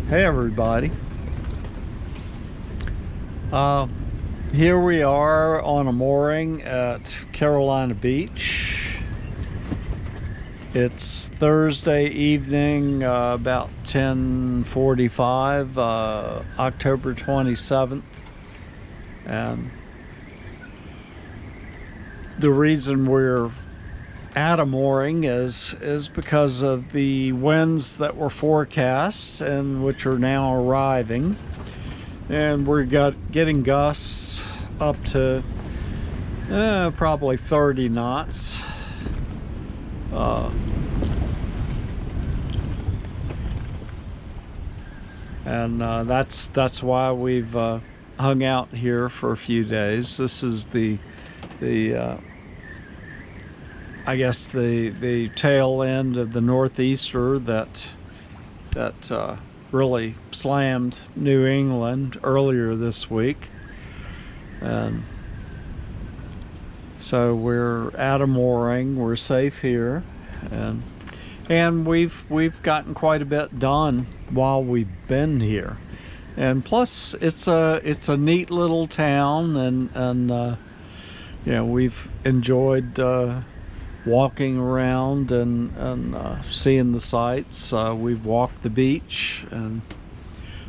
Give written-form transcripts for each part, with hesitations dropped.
Hey everybody. Uh, Here we are on a mooring at Carolina Beach. It's Thursday evening, about 10:45, October 27th. And the reason we're at a mooring is because of the winds that were forecast and which are now arriving. And we're getting gusts up to probably 30 knots. That's why we've hung out here for a few days. This is the I guess the tail end of the northeaster that really slammed New England earlier this week, and so we're at a mooring. We're safe here, and we've gotten quite a bit done while we've been here, and plus it's a neat little town, and we've enjoyed walking around and seeing the sights. We've walked the beach and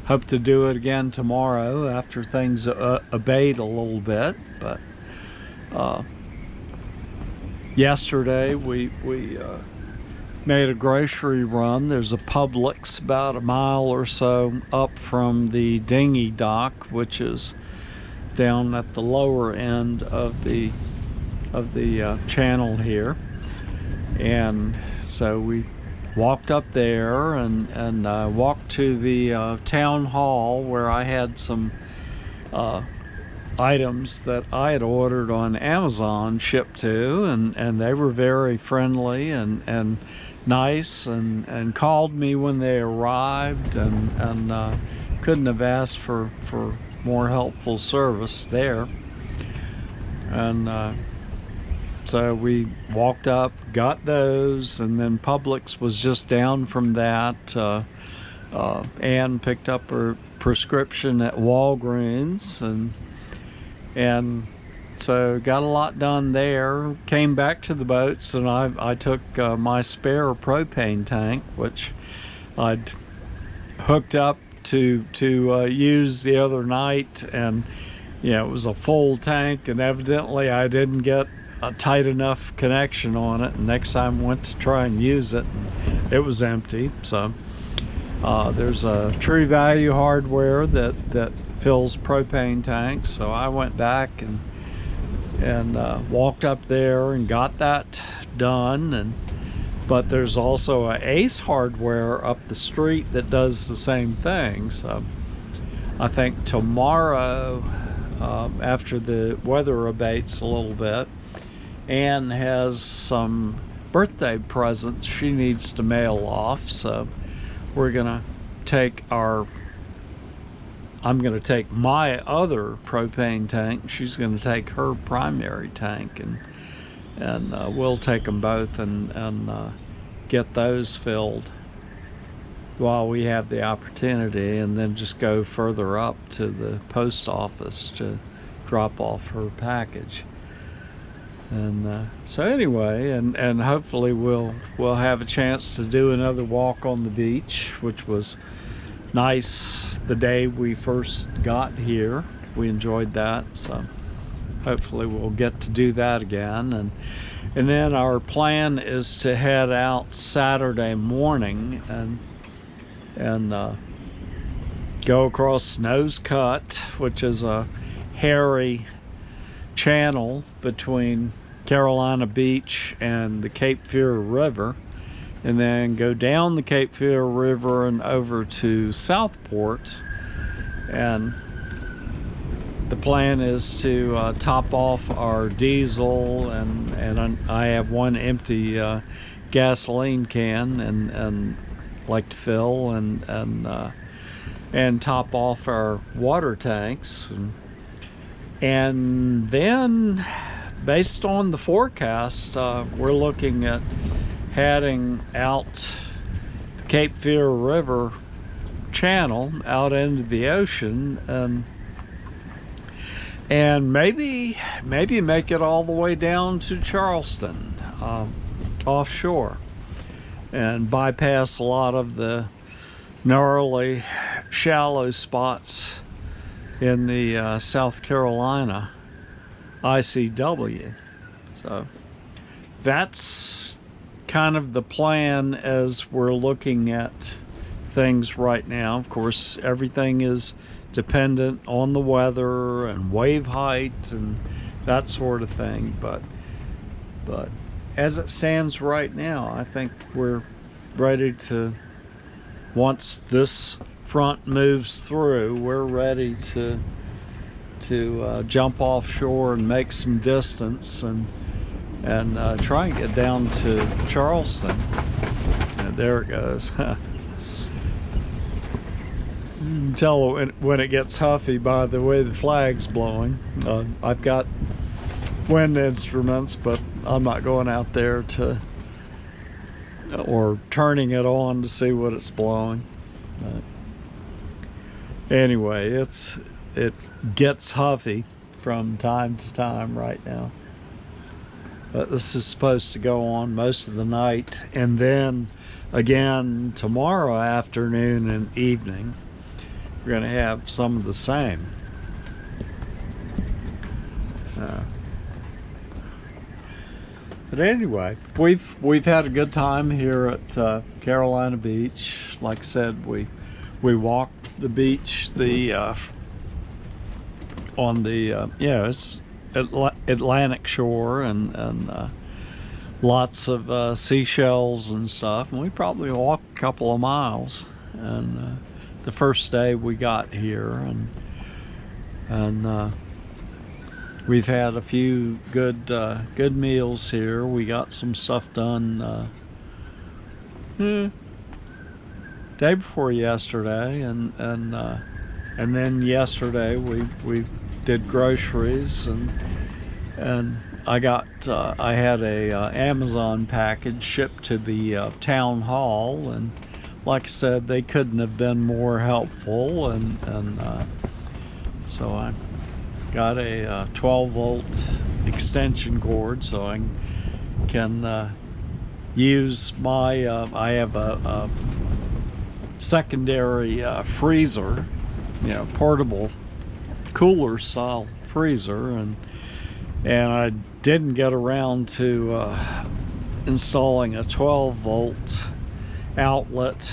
hope to do it again tomorrow after things abate a little bit. But yesterday we made a grocery run. There's a Publix about a mile or so up from the dinghy dock, which is down at the lower end of the channel here, and so we walked up there and walked to the town hall where I had some items that I had ordered on Amazon shipped to, and they were very friendly and nice and called me when they arrived, and couldn't have asked for more helpful service there. And so we walked up, got those, and then Publix was just down from that. Ann picked up her prescription at Walgreens, and so got a lot done there. Came back to the boats, and I took my spare propane tank, which I'd hooked up to use the other night, and it was a full tank, and evidently I didn't get a tight enough connection on it, and next time I went to try and use it, it was empty. So there's a True Value Hardware that fills propane tanks, so I went back and walked up there and got that done. But there's also a Ace Hardware up the street that does the same thing. So I think tomorrow, after the weather abates a little bit, Ann has some birthday presents she needs to mail off, so we're gonna I'm gonna take my other propane tank, she's gonna take her primary tank, and we'll take them both and get those filled while we have the opportunity, and then just go further up to the post office to drop off her package. And so anyway, and hopefully we'll have a chance to do another walk on the beach, which was nice the day we first got here. We enjoyed that, so hopefully we'll get to do that again. And then our plan is to head out Saturday morning and go across Snow's Cut, which is a hairy channel between Carolina Beach and the Cape Fear River, and then go down the Cape Fear River and over to Southport. And the plan is to top off our diesel, and I have one empty gasoline can and like to fill and top off our water tanks, and then based on the forecast, we're looking at heading out Cape Fear River channel out into the ocean, and maybe make it all the way down to Charleston, offshore, and bypass a lot of the gnarly shallow spots in the South Carolina ICW. So that's kind of the plan as we're looking at things right now. Of course, everything is dependent on the weather and wave height and that sort of thing, but as it stands right now, I think we're ready to, once this front moves through, we're ready to jump offshore and make some distance and try and get down to Charleston. And there it goes. You can tell when it gets huffy by the way the flag's blowing. I've got wind instruments, but I'm not going out there or turning it on to see what it's blowing. Anyway, it gets huffy from time to time right now. But this is supposed to go on most of the night, and then again tomorrow afternoon and evening we're going to have some of the same. But anyway, we've had a good time here at Carolina Beach. Like I said, we walked the beach on the it's Atlantic shore, and lots of seashells and stuff, and we probably walked a couple of miles. And the first day we got here, and we've had a few good meals here. We got some stuff done day before yesterday, and then yesterday we did groceries, and I had a Amazon package shipped to the town hall, and like I said, they couldn't have been more helpful, and so I got a 12-volt extension cord so I can use my I have a secondary freezer, portable cooler style freezer, and I didn't get around to installing a 12-volt outlet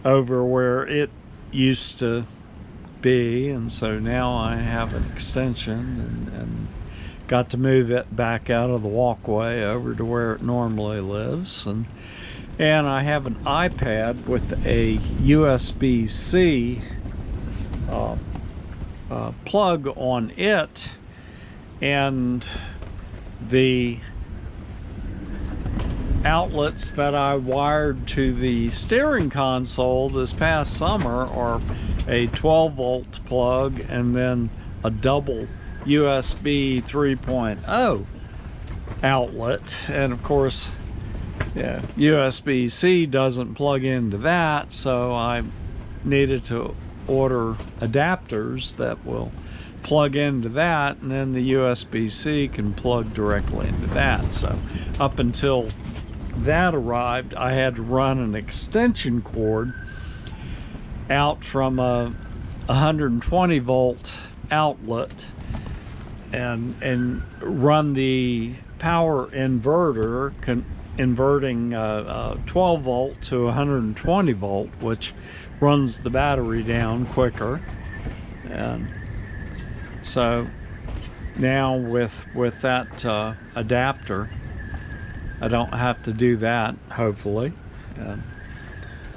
over where it used to be, and so now I have an extension, and got to move it back out of the walkway over to where it normally lives, and I have an iPad with a USB-C plug on it, and the outlets that I wired to the steering console this past summer are a 12-volt plug and then a double USB 3.0 outlet, and of course USB-C doesn't plug into that, so I needed to order adapters that will plug into that, and then the USB-C can plug directly into that. So up until that arrived, I had to run an extension cord out from a 120-volt outlet and run the power inverter converting 12-volt to 120-volt, which runs the battery down quicker. And so now with that adapter, I don't have to do that, hopefully. And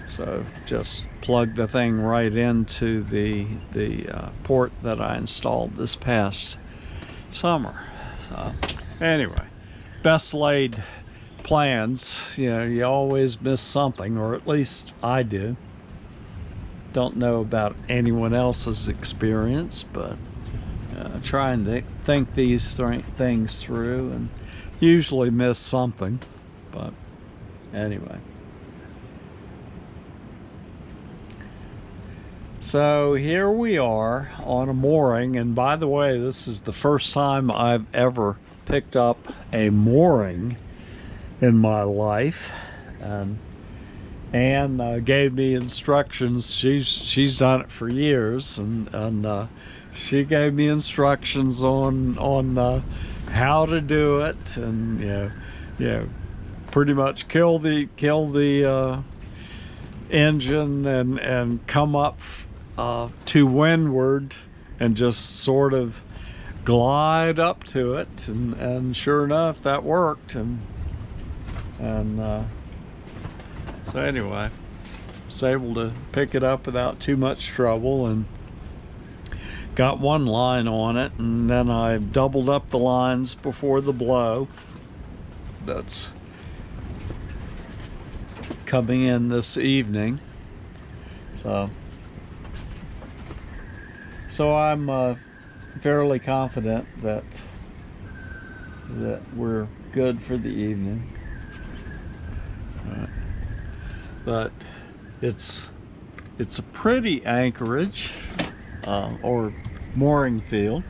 so just plug the thing right into the port that I installed this past summer. So anyway, best laid plans. You always miss something, or at least I do. Don't know about anyone else's experience, but trying to think these things through, and usually miss something. But anyway, So here we are on a mooring, and by the way, this is the first time I've ever picked up a mooring in my life. And Anne gave me instructions. She's done it for years, and she gave me instructions on how to do it, and pretty much kill the engine and come up to windward and just sort of glide up to it, and sure enough that worked, and so anyway, was able to pick it up without too much trouble, and got one line on it, and then I doubled up the lines before the blow that's coming in this evening. So I'm fairly confident that we're good for the evening. But it's a pretty anchorage or mooring field.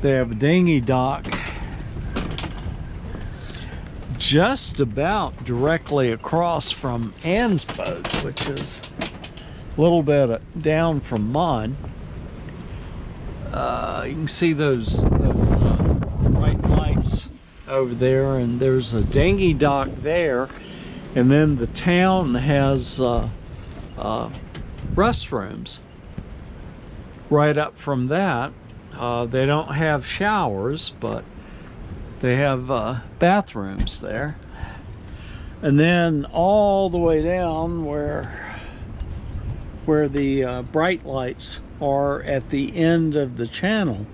They have a dinghy dock just about directly across from Anne's boat, which is a little bit down from mine. You can see those bright lights over there, and there's a dinghy dock there, and then the town has restrooms right up from that. They don't have showers, but they have bathrooms there. And then all the way down where the bright lights are at the end of the channel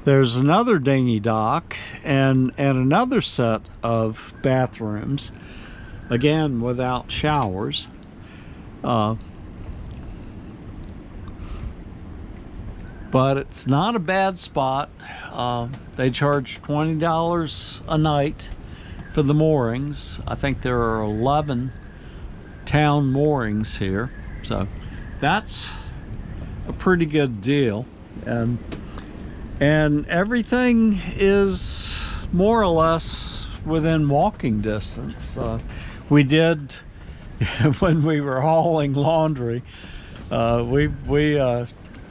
there's another dinghy dock and another set of bathrooms, again without showers. But it's not a bad spot. They charge $20 a night for the moorings. I think there are 11 town moorings here, so that's a pretty good deal. And everything is more or less within walking distance. We did when we were hauling laundry. We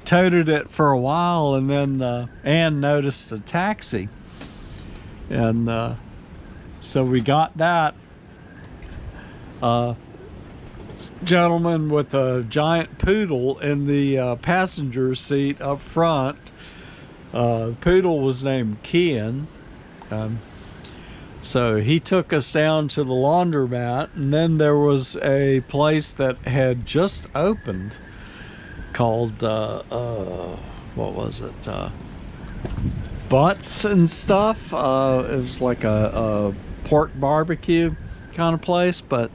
toted it for a while, and then Anne noticed a taxi, and so we got that. Gentleman with a giant poodle in the passenger seat up front. The poodle was named Kian. So he took us down to the laundromat, and then there was a place that had just opened called what was it, Butts and Stuff. It was like a pork barbecue kind of place, but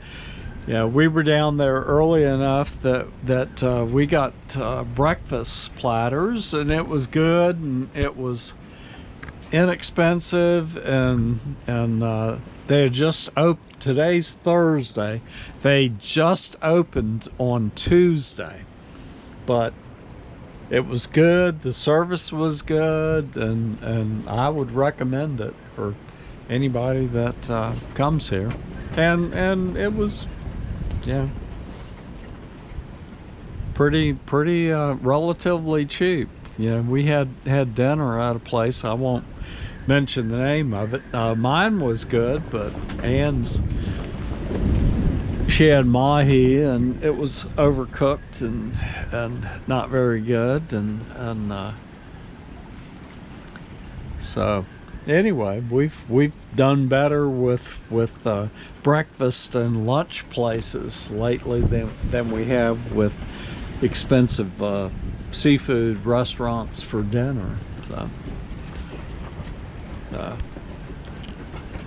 yeah, we were down there early enough that we got breakfast platters, and it was good, and it was inexpensive, and they had just opened. Today's Thursday. They just opened on Tuesday, but it was good. The service was good, and I would recommend it for anybody that comes here. And it was, yeah, pretty relatively cheap. Yeah, we had dinner at a place. I won't mention the name of it. Mine was good, but Anne's, she had mahi, and it was overcooked and not very good, and so anyway, we've done better with breakfast and lunch places lately than we have with expensive seafood restaurants for dinner. So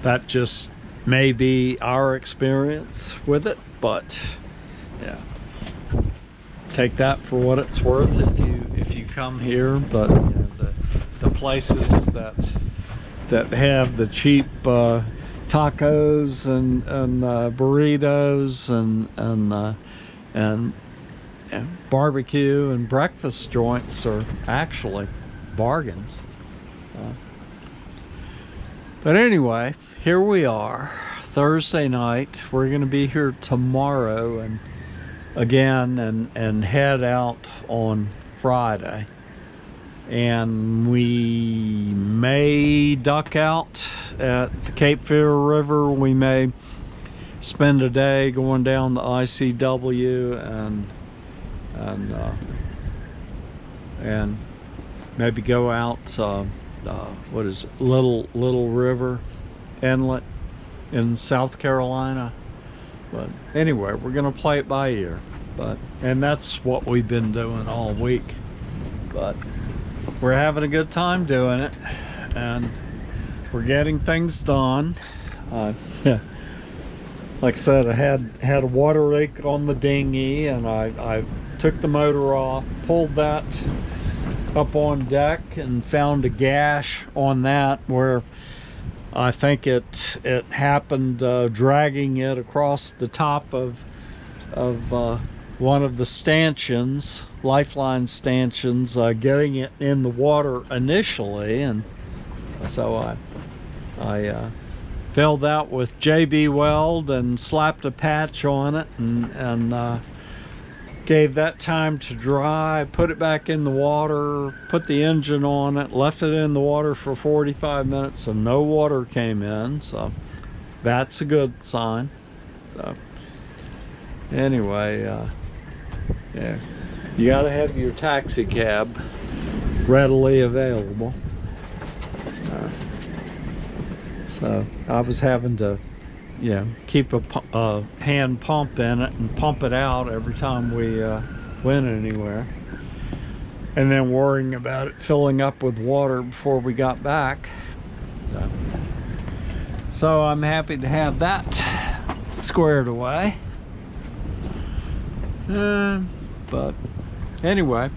that just may be our experience with it, but yeah, take that for what it's worth if you come here. But you know, the places that have the cheap tacos and burritos and and barbecue and breakfast joints are actually bargains. But anyway, here we are, Thursday night. We're going to be here tomorrow and again and head out on Friday. And we may duck out at the Cape Fear River. We may spend a day going down the ICW and maybe go out what is it, Little River Inlet in South Carolina. But anyway, we're gonna play it by ear. And that's what we've been doing all week. But we're having a good time doing it, and we're getting things done. Yeah. Like I said, I had a water leak on the dinghy, and I took the motor off, pulled that up on deck, and found a gash on that where I think it happened dragging it across the top of one of the stanchions, lifeline stanchions, getting it in the water initially, and so I filled that with JB Weld and slapped a patch on it, and gave that time to dry, put it back in the water, put the engine on it, left it in the water for 45 minutes and no water came in, so that's a good sign. So anyway, yeah, you gotta have your taxi cab readily available. So I was having to, keep a hand pump in it and pump it out every time we went anywhere, and then worrying about it filling up with water before we got back. So I'm happy to have that squared away. But anyway,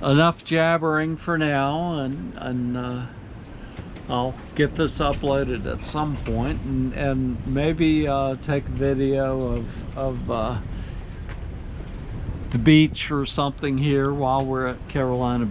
enough jabbering for now, and I'll get this uploaded at some point, and maybe take a video of the beach or something here while we're at Carolina Beach.